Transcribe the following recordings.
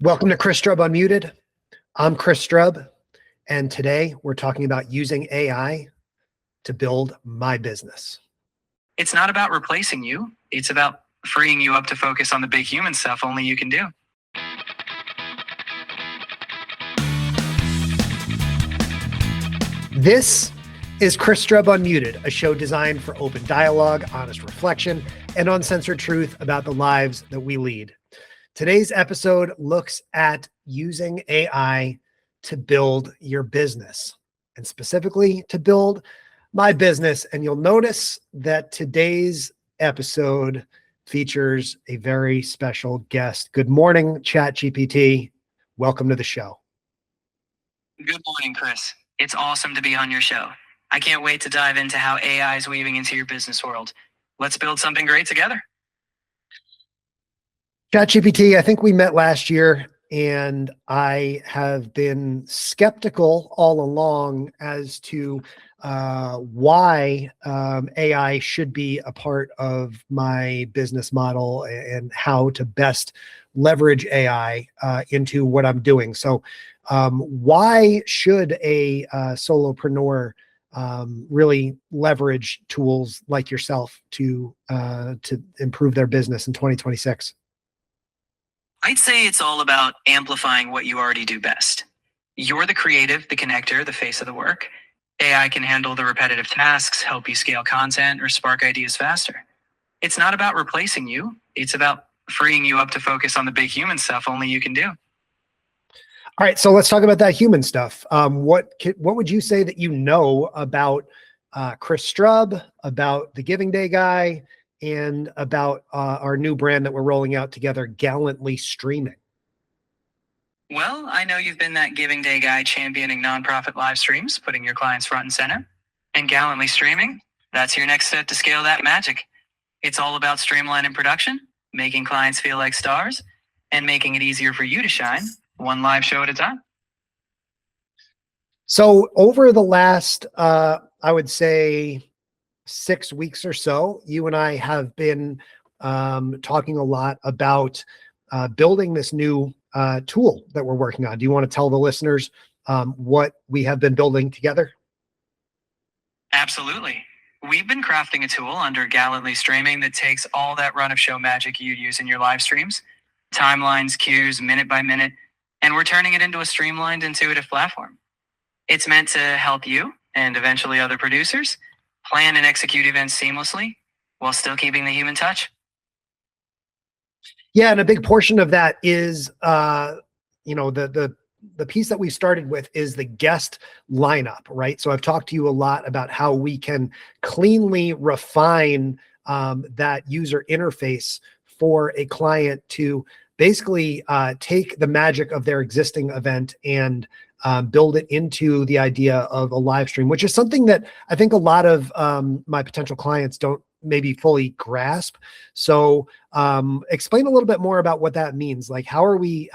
Welcome to Chris Strub Unmuted. I'm Chris Strub, and today we're talking about using AI to build my business. It's not about replacing you. It's about freeing you up to focus on the big human stuff only you can do. This is Chris Strub Unmuted, a show designed for open dialogue, honest reflection, and uncensored truth about the lives that we lead. Today's episode looks at using AI to build your business, and specifically to build my business. And you'll notice that today's episode features a very special guest. Good morning, ChatGPT. Welcome to the show. Good morning, Chris. It's awesome to be on your show. I can't wait to dive into how AI is weaving into your business world. Let's build something great together. ChatGPT, I think we met last year, and I have been skeptical all along as to why AI should be a part of my business model and how to best leverage AI into what I'm doing. So why should a solopreneur really leverage tools like yourself to improve their business in 2026? I'd say it's all about amplifying what you already do best. You're the creative, the connector, the face of the work. AI can handle the repetitive tasks, help you scale content, or spark ideas faster. It's not about replacing you. It's about freeing you up to focus on the big human stuff only you can do. All right, so let's talk about that human stuff. What would you say that you know about Chris Strub, about the Giving Day Guy, and about our new brand that we're rolling out together, Gallantly Streaming? Well, I know you've been that Giving Day guy championing nonprofit live streams, putting your clients front and center. And Gallantly Streaming, that's your next step to scale that magic. It's all about streamlining production, making clients feel like stars, and making it easier for you to shine, one live show at a time. So over the last, I would say, 6 weeks or so, you and I have been talking a lot about building this new tool that we're working on. Do you want to tell the listeners what we have been building together? Absolutely. We've been crafting a tool under Gallantly Streaming that takes all that run of show magic you use in your live streams, timelines, cues, minute by minute, and we're turning it into a streamlined, intuitive platform. It's meant to help you, and eventually other producers, plan and execute events seamlessly while still keeping the human touch. Yeah, and a big portion of that is, the piece that we started with is the guest lineup, right? So I've talked to you a lot about how we can cleanly refine that user interface for a client to basically take the magic of their existing event and build it into the idea of a live stream, which is something that I think a lot of my potential clients don't maybe fully grasp. So explain a little bit more about what that means. Like, how are we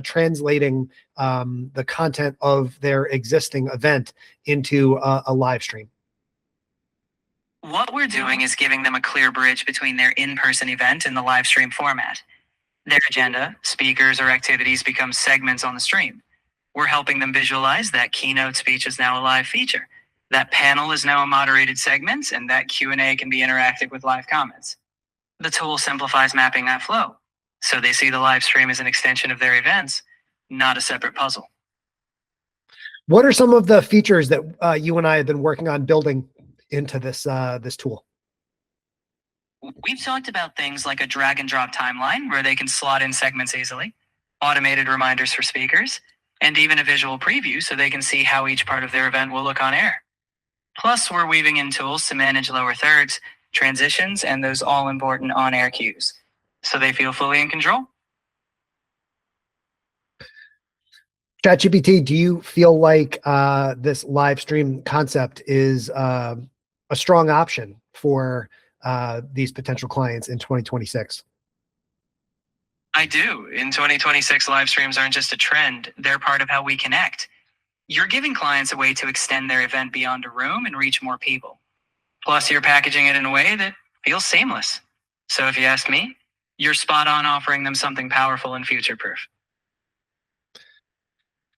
translating the content of their existing event into a live stream? What we're doing is giving them a clear bridge between their in-person event and the live stream format. Their agenda, speakers, or activities become segments on the stream. We're helping them visualize that keynote speech is now a live feature. That panel is now a moderated segment, and that Q&A can be interactive with live comments. The tool simplifies mapping that flow, so they see the live stream as an extension of their events, not a separate puzzle. What are some of the features that you and I have been working on building into this tool? We've talked about things like a drag and drop timeline where they can slot in segments easily, automated reminders for speakers, and even a visual preview so they can see how each part of their event will look on air. Plus, we're weaving in tools to manage lower thirds, transitions, and those all-important on-air cues, so they feel fully in control. ChatGPT, do you feel like this live stream concept is a strong option for these potential clients in 2026? I do. In 2026, live streams aren't just a trend, they're part of how we connect. You're giving clients a way to extend their event beyond a room and reach more people. Plus, you're packaging it in a way that feels seamless. So if you ask me, you're spot on offering them something powerful and future-proof.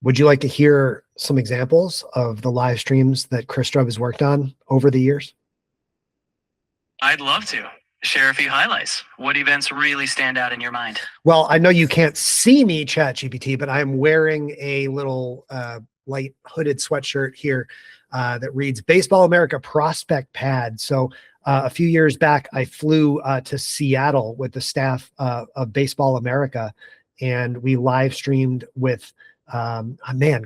Would you like to hear some examples of the live streams that Chris Strub has worked on over the years? I'd love to. Share a few highlights. What events really stand out in your mind? Well, I know you can't see me, ChatGPT, but I'm wearing a little light hooded sweatshirt here that reads Baseball America Prospect Pad. So a few years back, I flew to Seattle with the staff of Baseball America, and we live streamed with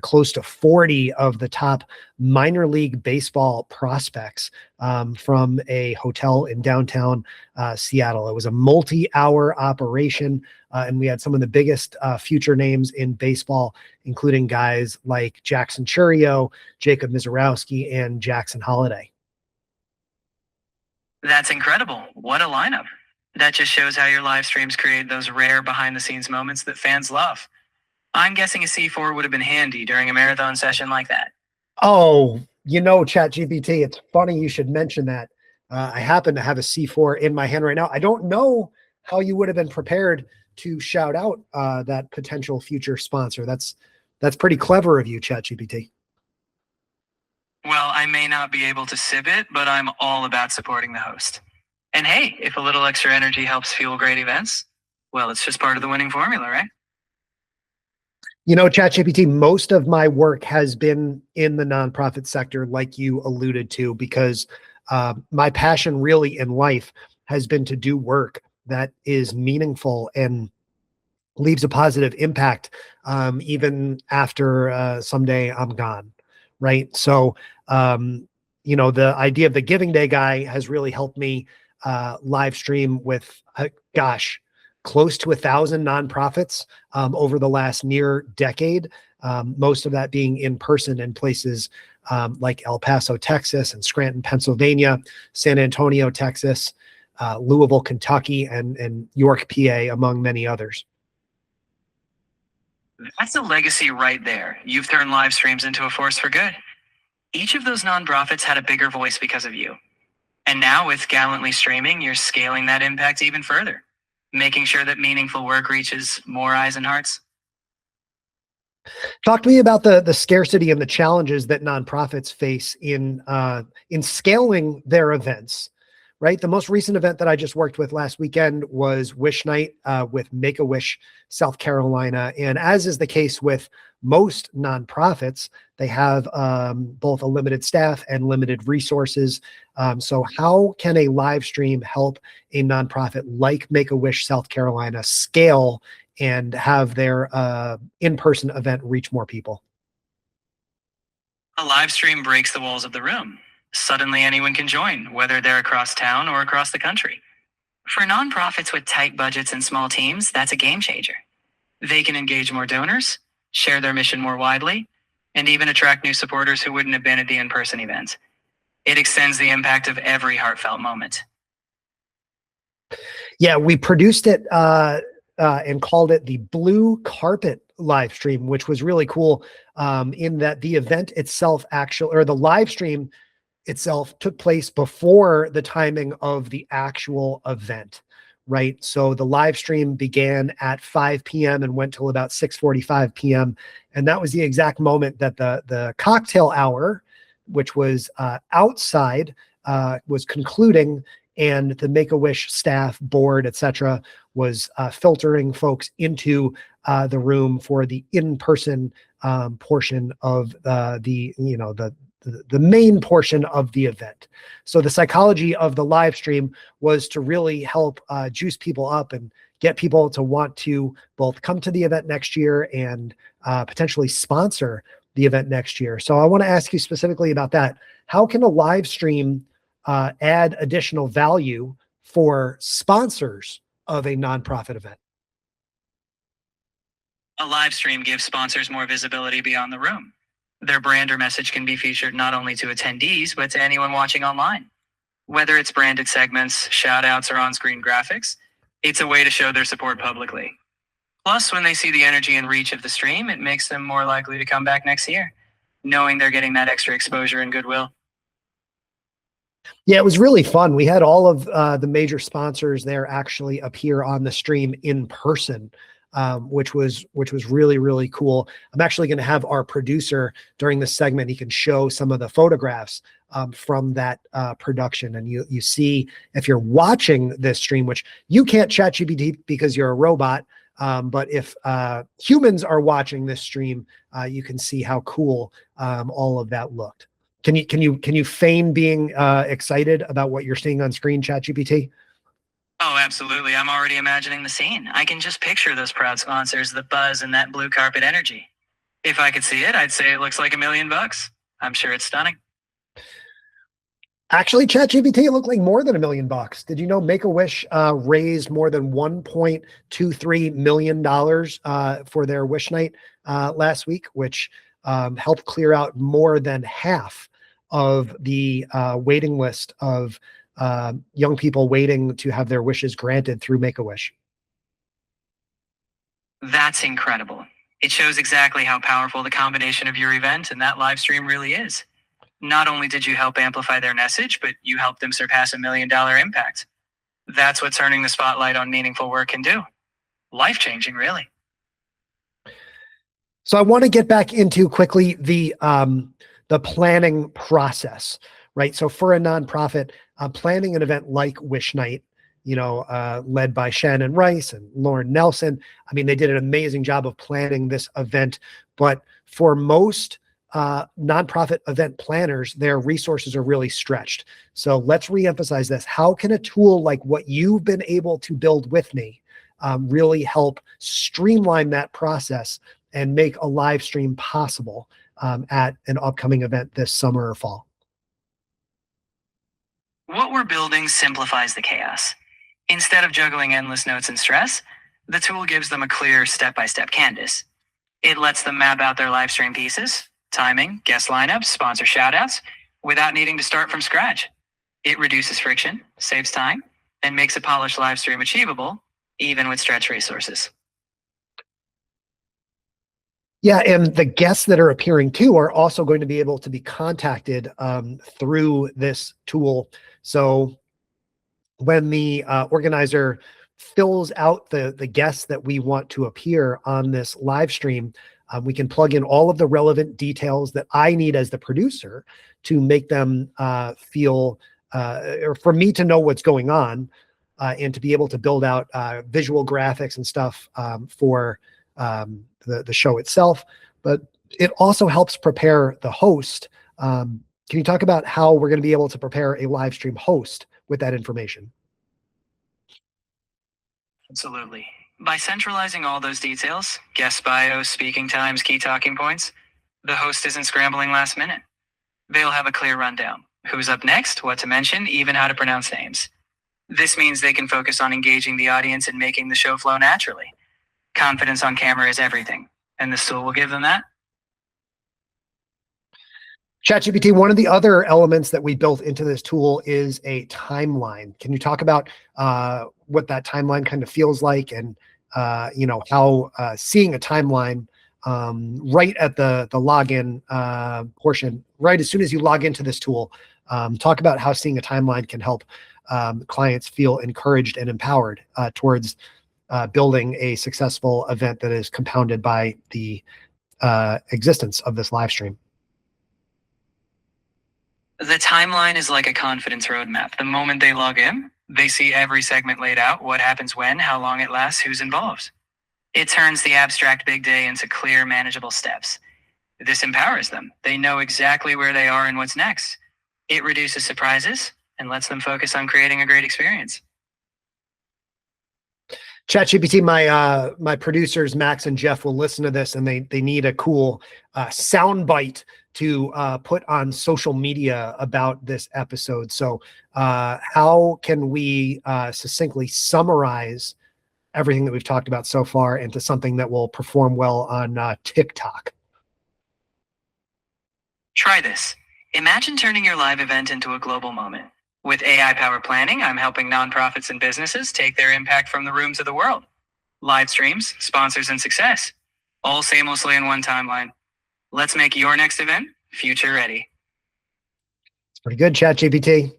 close to 40 of the top minor league baseball prospects from a hotel in downtown Seattle. It was a multi-hour operation, and we had some of the biggest future names in baseball, including guys like Jackson Churio, Jacob Mizorowski, and Jackson Holliday. That's incredible. What a lineup. That just shows how your live streams create those rare behind the scenes moments that fans love. I'm guessing a C4 would have been handy during a marathon session like that. Oh, ChatGPT, it's funny you should mention that. I happen to have a C4 in my hand right now. I don't know how you would have been prepared to shout out that potential future sponsor. That's pretty clever of you, ChatGPT. Well, I may not be able to sip it, but I'm all about supporting the host. And hey, if a little extra energy helps fuel great events, well, it's just part of the winning formula, right? ChatGPT, most of my work has been in the nonprofit sector, like you alluded to, because my passion really in life has been to do work that is meaningful and leaves a positive impact, even after someday I'm gone, right? So, the idea of the Giving Day guy has really helped me live stream with, close to 1,000 nonprofits over the last near decade. Most of that being in person in places like El Paso, Texas, and Scranton, Pennsylvania, San Antonio, Texas, Louisville, Kentucky, and York, PA, among many others. That's a legacy right there. You've turned live streams into a force for good. Each of those nonprofits had a bigger voice because of you. And now with Gallantly Streaming, you're scaling that impact even further, making sure that meaningful work reaches more eyes and hearts. Talk to me about the scarcity and the challenges that nonprofits face in scaling their events. Right, the most recent event that I just worked with last weekend was Wish Night with Make-A-Wish South Carolina, and as is the case with most nonprofits, they have both a limited staff and limited resources. So how can a live stream help a nonprofit like Make-A-Wish South Carolina scale and have their in-person event reach more people? A live stream breaks the walls of the room. Suddenly anyone can join, whether they're across town or across the country. For nonprofits with tight budgets and small teams, that's a game changer. They can engage more donors, share their mission more widely, and even attract new supporters who wouldn't have been at the in-person event. It extends the impact of every heartfelt moment. Yeah, we produced it and called it the Blue Carpet live stream, which was really cool in that the event itself the live stream itself took place before the timing of the actual event, right? So the live stream began at 5 p.m. and went till about 6:45 p.m. And that was the exact moment that the cocktail hour, which was outside, was concluding, and the Make-A-Wish staff, board, etc., was filtering folks into the room for the in-person portion of the main portion of the event. So the psychology of the live stream was to really help juice people up and get people to want to both come to the event next year and potentially sponsor the event next year. So I want to ask you specifically about that. How can a live stream add additional value for sponsors of a nonprofit event? A live stream gives sponsors more visibility beyond the room. Their brand or message can be featured not only to attendees, but to anyone watching online. Whether it's branded segments, shout-outs, or on-screen graphics, it's a way to show their support publicly. Plus, when they see the energy and reach of the stream, it makes them more likely to come back next year, knowing they're getting that extra exposure and goodwill. Yeah, it was really fun. We had all of the major sponsors there actually appear on the stream in person. which was really, really cool. I'm actually going to have our producer during this segment, he can show some of the photographs from that production. And you see, if you're watching this stream, which you can't ChatGPT because you're a robot, but if humans are watching this stream, you can see how cool all of that looked. Can you feign being excited about what you're seeing on screen, ChatGPT? Oh, absolutely. I'm already imagining the scene. I can just picture those proud sponsors, the buzz, and that blue carpet energy. If I could see it, I'd say it looks like $1 million. I'm sure it's stunning. Actually, ChatGPT, it looked like more than $1 million. Did you know Make-A-Wish raised more than $1.23 million for their Wish Night last week, which helped clear out more than half of the waiting list of young people waiting to have their wishes granted through Make-A-Wish. That's incredible. It shows exactly how powerful the combination of your event and that live stream really is. Not only did you help amplify their message, but you helped them surpass $1 million impact. That's what turning the spotlight on meaningful work can do. Life-changing, really. So I want to get back into quickly the planning process, right? So for a nonprofit, planning an event like Wish Night, led by Shannon Rice and Lauren Nelson. I mean, they did an amazing job of planning this event, but for most nonprofit event planners, their resources are really stretched. So let's reemphasize this. How can a tool like what you've been able to build with me really help streamline that process and make a live stream possible at an upcoming event this summer or fall? What we're building simplifies the chaos. Instead of juggling endless notes and stress, the tool gives them a clear step-by-step canvas. It lets them map out their live stream pieces, timing, guest lineups, sponsor shoutouts, without needing to start from scratch. It reduces friction, saves time, and makes a polished live stream achievable, even with stretched resources. Yeah, and the guests that are appearing too are also going to be able to be contacted through this tool. So when the organizer fills out the guests that we want to appear on this live stream, we can plug in all of the relevant details that I need as the producer to make them feel, or for me to know what's going on, and to be able to build out visual graphics and stuff for the show itself. But it also helps prepare the host. Can you talk about how we're going to be able to prepare a live stream host with that information? Absolutely. By centralizing all those details, guest bios, speaking times, key talking points, the host isn't scrambling last minute. They'll have a clear rundown. Who's up next, what to mention, even how to pronounce names. This means they can focus on engaging the audience and making the show flow naturally. Confidence on camera is everything, and this tool will give them that. ChatGPT, one of the other elements that we built into this tool is a timeline. Can you talk about what that timeline kind of feels like, and how seeing a timeline right at the login portion, right as soon as you log into this tool, talk about how seeing a timeline can help clients feel encouraged and empowered towards building a successful event that is compounded by the existence of this live stream. The timeline is like a confidence roadmap. The moment they log in, they see every segment laid out, what happens when, how long it lasts, who's involved. It turns the abstract big day into clear, manageable steps. This empowers them. They know exactly where they are and what's next. It reduces surprises and lets them focus on creating a great experience. ChatGPT, my producers Max and Jeff will listen to this, and they need a cool sound bite to put on social media about this episode. So how can we succinctly summarize everything that we've talked about so far into something that will perform well on TikTok? Try this. Imagine turning your live event into a global moment. With AI-powered planning, I'm helping nonprofits and businesses take their impact from the room to the world. Live streams, sponsors, and success, all seamlessly in one timeline. Let's make your next event future ready. It's pretty good, ChatGPT.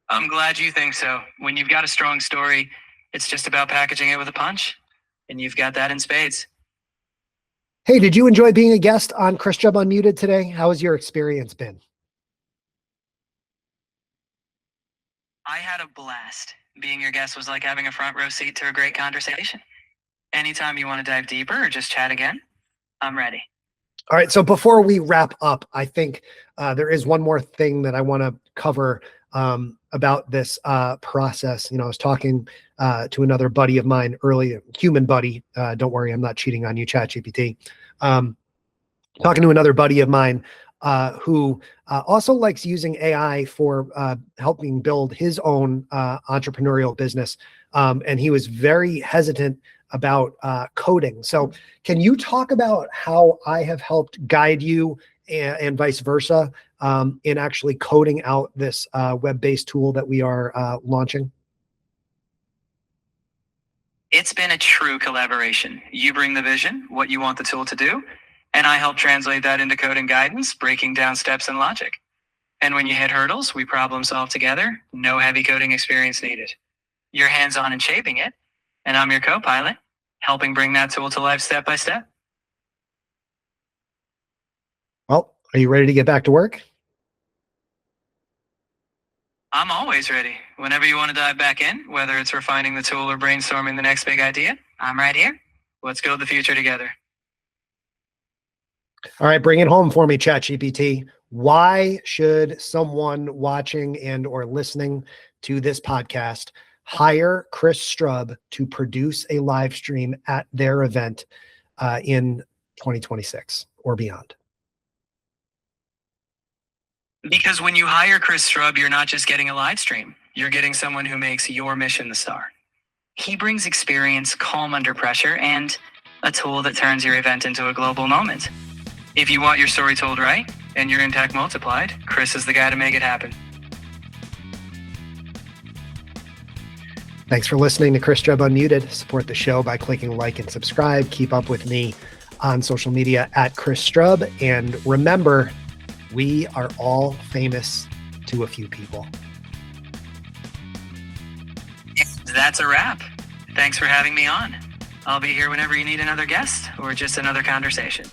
I'm glad you think so. When you've got a strong story, it's just about packaging it with a punch. And you've got that in spades. Hey, did you enjoy being a guest on Chris Strub Unmuted today? How has your experience been? I had a blast. Being your guest was like having a front row seat to a great conversation. Anytime you want to dive deeper or just chat again, I'm ready. All right. So before we wrap up, I think there is one more thing that I want to cover about this process. I was talking to another buddy of mine earlier, human buddy. Don't worry, I'm not cheating on you, ChatGPT. Talking to another buddy of mine who also likes using AI for helping build his own entrepreneurial business. And he was very hesitant about coding. So can you talk about how I have helped guide you and vice versa in actually coding out this web-based tool that we are launching? It's been a true collaboration. You bring the vision, what you want the tool to do, and I help translate that into code and guidance, breaking down steps and logic. And when you hit hurdles, we problem solve together. No heavy coding experience needed. You're hands-on in shaping it, and I'm your co-pilot, helping bring that tool to life step by step. Well, are you ready to get back to work? I'm always ready. Whenever you want to dive back in, whether it's refining the tool or brainstorming the next big idea, I'm right here. Let's build the future together. All right, bring it home for me, ChatGPT. Why should someone watching and or listening to this podcast hire Chris Strub to produce a live stream at their event in 2026 or beyond? Because when you hire Chris Strub, you're not just getting a live stream. You're getting someone who makes your mission the star. He brings experience, calm under pressure, and a tool that turns your event into a global moment. If you want your story told right and your impact multiplied, Chris is the guy to make it happen. Thanks for listening to Chris Strub Unmuted. Support the show by clicking like and subscribe. Keep up with me on social media at Chris Strub. And remember, we are all famous to a few people. That's a wrap. Thanks for having me on. I'll be here whenever you need another guest or just another conversation.